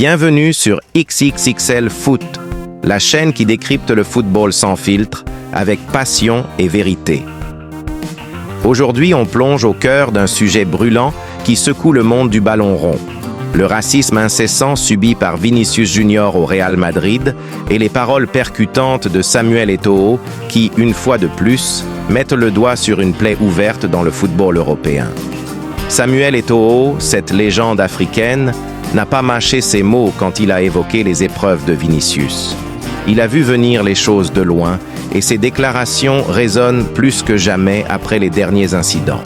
Bienvenue sur XXXL Foot, la chaîne qui décrypte le football sans filtre, avec passion et vérité. Aujourd'hui, on plonge au cœur d'un sujet brûlant qui secoue le monde du ballon rond. Le racisme incessant subi par Vinicius Junior au Real Madrid et les paroles percutantes de Samuel Eto'o qui, une fois de plus, mettent le doigt sur une plaie ouverte dans le football européen. Samuel Eto'o, cette légende africaine, n'a pas mâché ses mots quand il a évoqué les épreuves de Vinicius. Il a vu venir les choses de loin et ses déclarations résonnent plus que jamais après les derniers incidents.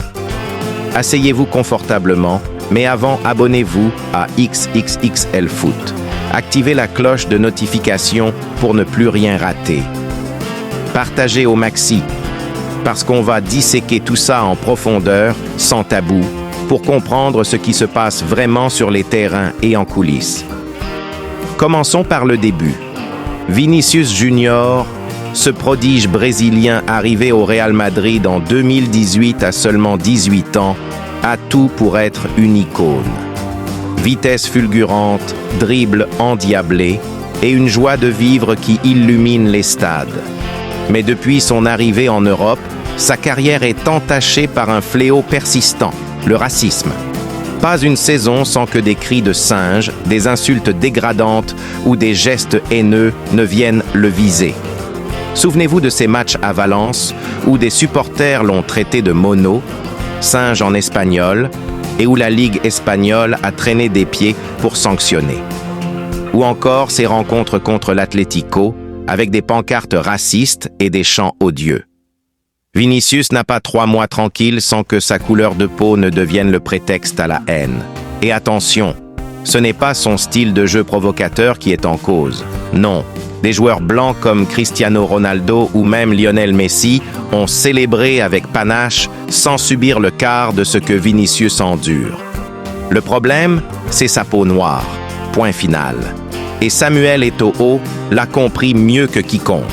Asseyez-vous confortablement, mais avant, abonnez-vous à XXXL Foot. Activez la cloche de notification pour ne plus rien rater. Partagez au maxi, parce qu'on va disséquer tout ça en profondeur, sans tabou, pour comprendre ce qui se passe vraiment sur les terrains et en coulisses. Commençons par le début. Vinicius Junior, ce prodige brésilien arrivé au Real Madrid en 2018 à seulement 18 ans, a tout pour être une icône. Vitesse fulgurante, dribble endiablé et une joie de vivre qui illumine les stades. Mais depuis son arrivée en Europe, sa carrière est entachée par un fléau persistant, le racisme. Pas une saison sans que des cris de singe, des insultes dégradantes ou des gestes haineux ne viennent le viser. Souvenez-vous de ces matchs à Valence où des supporters l'ont traité de mono, singe en espagnol, et où la Ligue espagnole a traîné des pieds pour sanctionner. Ou encore ces rencontres contre l'Atlético, avec des pancartes racistes et des chants odieux. Vinicius n'a pas 3 mois tranquilles sans que sa couleur de peau ne devienne le prétexte à la haine. Et attention, ce n'est pas son style de jeu provocateur qui est en cause. Non, des joueurs blancs comme Cristiano Ronaldo ou même Lionel Messi ont célébré avec panache sans subir le quart de ce que Vinicius endure. Le problème, c'est sa peau noire. Point final. Et Samuel Eto'o l'a compris mieux que quiconque.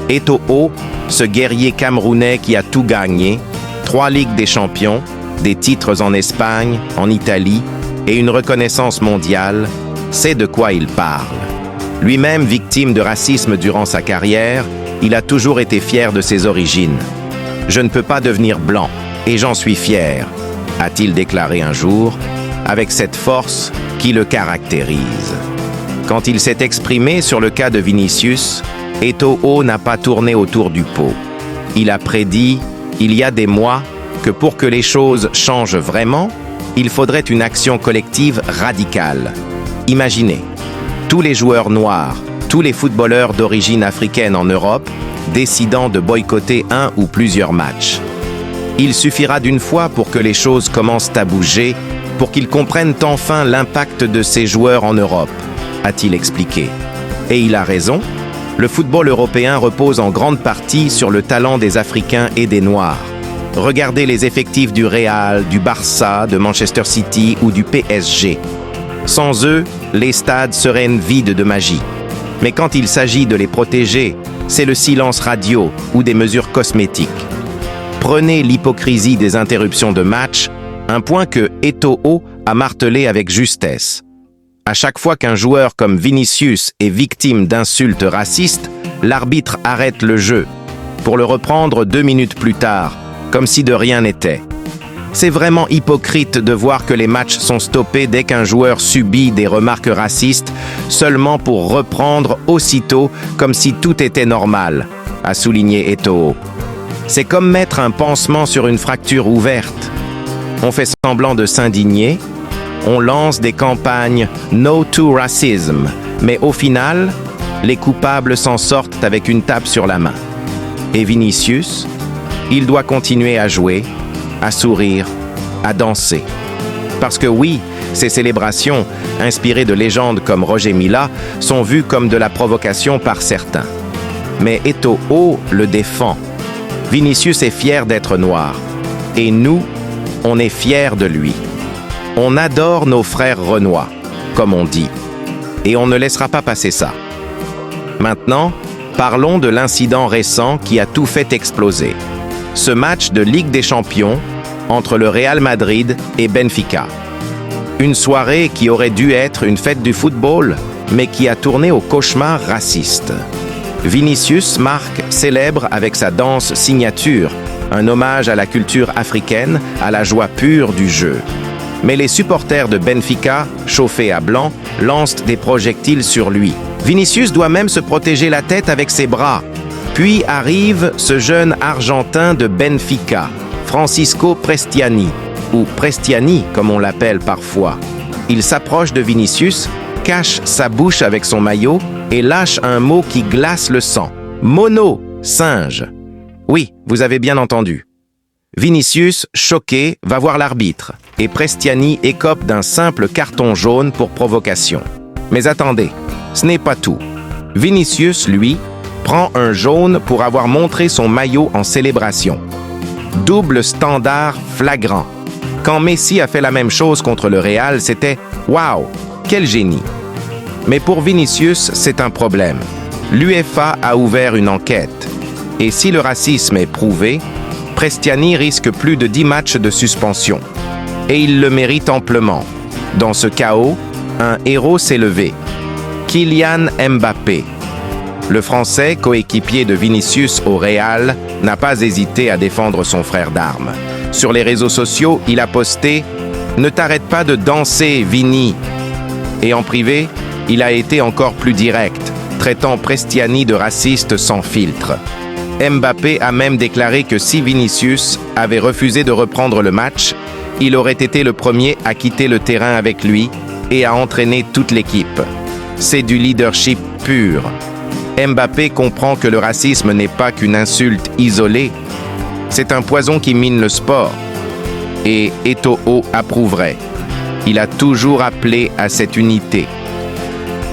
Eto'o, ce guerrier camerounais qui a tout gagné, 3 Ligues des Champions, des titres en Espagne, en Italie et une reconnaissance mondiale, sait de quoi il parle. Lui-même victime de racisme durant sa carrière, il a toujours été fier de ses origines. « Je ne peux pas devenir blanc, et j'en suis fier », a-t-il déclaré un jour, avec cette force qui le caractérise. Quand il s'est exprimé sur le cas de Vinicius, Eto'o n'a pas tourné autour du pot. Il a prédit, il y a des mois, que pour que les choses changent vraiment, il faudrait une action collective radicale. Imaginez, tous les joueurs noirs, tous les footballeurs d'origine africaine en Europe, décidant de boycotter un ou plusieurs matchs. Il suffira d'une fois pour que les choses commencent à bouger, pour qu'ils comprennent enfin l'impact de ces joueurs en Europe, a-t-il expliqué. Et il a raison. Le football européen repose en grande partie sur le talent des Africains et des Noirs. Regardez les effectifs du Real, du Barça, de Manchester City ou du PSG. Sans eux, les stades seraient vides de magie. Mais quand il s'agit de les protéger, c'est le silence radio ou des mesures cosmétiques. Prenez l'hypocrisie des interruptions de match, un point que Eto'o a martelé avec justesse. À chaque fois qu'un joueur comme Vinicius est victime d'insultes racistes, l'arbitre arrête le jeu, pour le reprendre 2 minutes plus tard, comme si de rien n'était. C'est vraiment hypocrite de voir que les matchs sont stoppés dès qu'un joueur subit des remarques racistes, seulement pour reprendre aussitôt comme si tout était normal, a souligné Eto'o. C'est comme mettre un pansement sur une fracture ouverte. On fait semblant de s'indigner, on lance des campagnes « No to Racism », mais au final, les coupables s'en sortent avec une tape sur la main. Et Vinicius, il doit continuer à jouer, à sourire, à danser. Parce que oui, ces célébrations, inspirées de légendes comme Roger Mila, sont vues comme de la provocation par certains. Mais Eto'o le défend. Vinicius est fier d'être noir. Et nous, on est fiers de lui. On adore nos frères renois, comme on dit. Et on ne laissera pas passer ça. Maintenant, parlons de l'incident récent qui a tout fait exploser. Ce match de Ligue des Champions entre le Real Madrid et Benfica. Une soirée qui aurait dû être une fête du football, mais qui a tourné au cauchemar raciste. Vinicius marque célèbre avec sa danse signature, un hommage à la culture africaine, à la joie pure du jeu. Mais les supporters de Benfica, chauffés à blanc, lancent des projectiles sur lui. Vinicius doit même se protéger la tête avec ses bras. Puis arrive ce jeune Argentin de Benfica, Francisco Prestiani, ou Prestiani comme on l'appelle parfois. Il s'approche de Vinicius, cache sa bouche avec son maillot et lâche un mot qui glace le sang. Mono, singe. Oui, vous avez bien entendu. Vinicius, choqué, va voir l'arbitre et Prestiani écope d'un simple carton jaune pour provocation. Mais attendez, ce n'est pas tout. Vinicius, lui, prend un jaune pour avoir montré son maillot en célébration. Double standard flagrant. Quand Messi a fait la même chose contre le Real, c'était « Waouh, quel génie !» Mais pour Vinicius, c'est un problème. L'UEFA a ouvert une enquête. Et si le racisme est prouvé, Prestiani risque plus de 10 matchs de suspension. Et il le mérite amplement. Dans ce chaos, un héros s'est levé. Kylian Mbappé. Le Français, coéquipier de Vinicius au Real, n'a pas hésité à défendre son frère d'armes. Sur les réseaux sociaux, il a posté « Ne t'arrête pas de danser, Vini !» Et en privé, il a été encore plus direct, traitant Prestiani de raciste sans filtre. Mbappé a même déclaré que si Vinicius avait refusé de reprendre le match, il aurait été le premier à quitter le terrain avec lui et à entraîner toute l'équipe. C'est du leadership pur. Mbappé comprend que le racisme n'est pas qu'une insulte isolée, c'est un poison qui mine le sport. Et Eto'o approuverait. Il a toujours appelé à cette unité.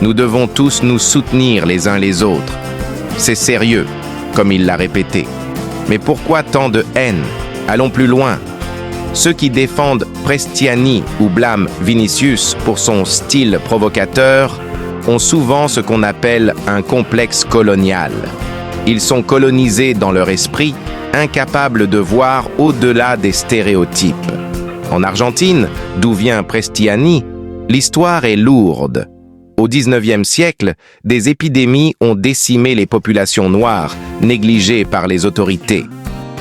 Nous devons tous nous soutenir les uns les autres. C'est sérieux, comme il l'a répété. Mais pourquoi tant de haine? Allons plus loin. Ceux qui défendent Prestiani ou blâment Vinicius pour son style provocateur ont souvent ce qu'on appelle un complexe colonial. Ils sont colonisés dans leur esprit, incapables de voir au-delà des stéréotypes. En Argentine, d'où vient Prestiani, l'histoire est lourde. Au XIXe siècle, des épidémies ont décimé les populations noires, négligées par les autorités.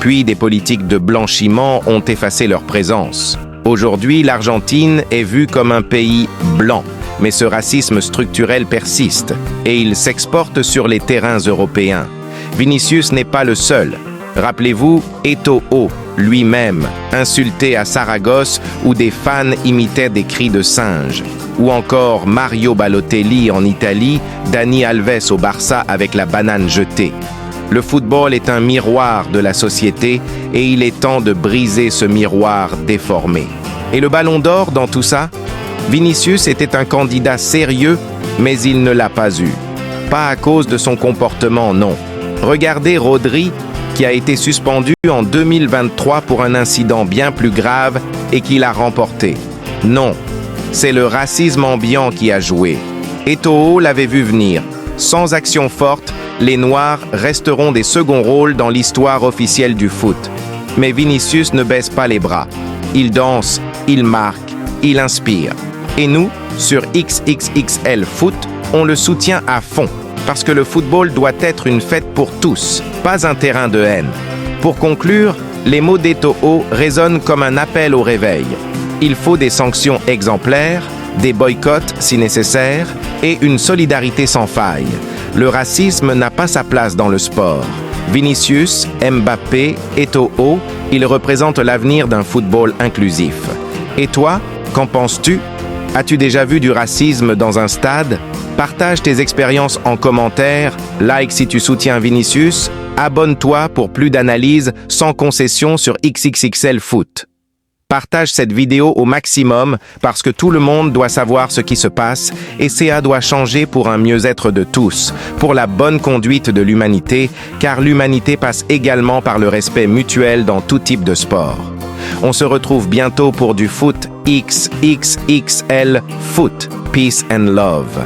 Puis des politiques de blanchiment ont effacé leur présence. Aujourd'hui, l'Argentine est vue comme un pays blanc, mais ce racisme structurel persiste et il s'exporte sur les terrains européens. Vinicius n'est pas le seul. Rappelez-vous Eto'o, lui-même, insulté à Saragosse où des fans imitaient des cris de singes. Ou encore Mario Balotelli en Italie, Dani Alves au Barça avec la banane jetée. Le football est un miroir de la société et il est temps de briser ce miroir déformé. Et le ballon d'or dans tout ça? Vinicius était un candidat sérieux, mais il ne l'a pas eu. Pas à cause de son comportement, non. Regardez Rodri, qui a été suspendu en 2023 pour un incident bien plus grave et qui l'a remporté. Non, c'est le racisme ambiant qui a joué. Eto'o l'avait vu venir. Sans action forte, les Noirs resteront des seconds rôles dans l'histoire officielle du foot. Mais Vinicius ne baisse pas les bras. Il danse, il marque, il inspire. Et nous, sur XXXL Foot, on le soutient à fond. Parce que le football doit être une fête pour tous, pas un terrain de haine. Pour conclure, les mots d'Eto'o résonnent comme un appel au réveil. Il faut des sanctions exemplaires, des boycotts si nécessaire, et une solidarité sans faille. Le racisme n'a pas sa place dans le sport. Vinicius, Mbappé, Eto'o, ils représentent l'avenir d'un football inclusif. Et toi, qu'en penses-tu? As-tu déjà vu du racisme dans un stade? Partage tes expériences en commentaire, like si tu soutiens Vinicius, abonne-toi pour plus d'analyses sans concession sur XXXL Foot. Partage cette vidéo au maximum parce que tout le monde doit savoir ce qui se passe et CA doit changer pour un mieux-être de tous, pour la bonne conduite de l'humanité, car l'humanité passe également par le respect mutuel dans tout type de sport. On se retrouve bientôt pour du foot XXXL Foot. Peace and love.